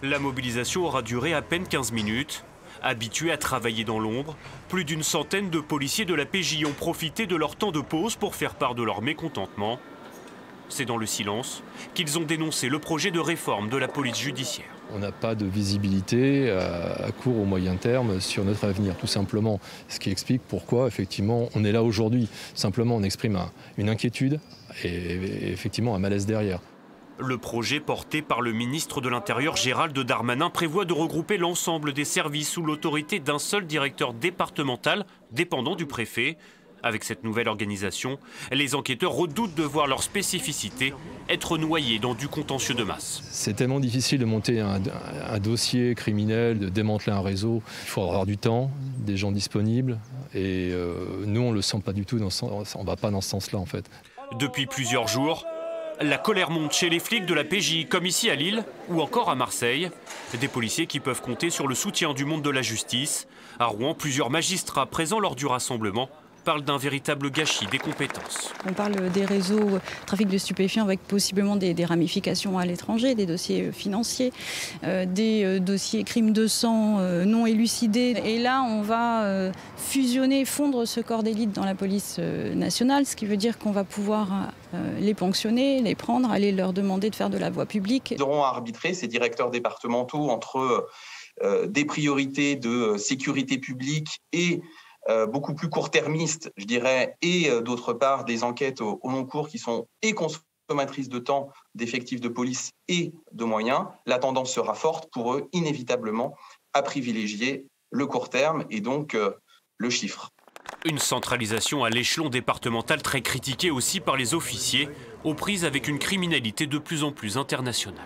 La mobilisation aura duré à peine 15 minutes. Habitués à travailler dans l'ombre, plus d'une centaine de policiers de la PJ ont profité de leur temps de pause pour faire part de leur mécontentement. C'est dans le silence qu'ils ont dénoncé le projet de réforme de la police judiciaire. On n'a pas de visibilité à court ou moyen terme sur notre avenir, tout simplement. Ce qui explique pourquoi, effectivement, on est là aujourd'hui. Simplement, on exprime une inquiétude et effectivement un malaise derrière. Le projet porté par le ministre de l'Intérieur Gérald Darmanin prévoit de regrouper l'ensemble des services sous l'autorité d'un seul directeur départemental dépendant du préfet. Avec cette nouvelle organisation, les enquêteurs redoutent de voir leurs spécificités être noyées dans du contentieux de masse. C'est tellement difficile de monter un dossier criminel, de démanteler un réseau. Il faut avoir du temps, des gens disponibles. Et nous, on ne le sent pas du tout, on ne va pas dans ce sens-là en fait. Depuis plusieurs jours, la colère monte chez les flics de la PJ, comme ici à Lille ou encore à Marseille. Des policiers qui peuvent compter sur le soutien du monde de la justice. À Rouen, plusieurs magistrats présents lors du rassemblement parlent d'un véritable gâchis des compétences. On parle des réseaux trafic de stupéfiants avec possiblement des ramifications à l'étranger, des dossiers financiers, des dossiers crimes de sang non élucidés. Et là, on va fusionner, fondre ce corps d'élite dans la police nationale, ce qui veut dire qu'on va pouvoir les ponctionner, les prendre, aller leur demander de faire de la voie publique. Ils auront à arbitrer, ces directeurs départementaux, entre des priorités de sécurité publique et beaucoup plus court-termistes, je dirais, et d'autre part des enquêtes au long cours qui sont et consommatrices de temps, d'effectifs de police et de moyens. La tendance sera forte pour eux, inévitablement, à privilégier le court terme et donc le chiffre. Une centralisation à l'échelon départemental très critiquée aussi par les officiers, aux prises avec une criminalité de plus en plus internationale.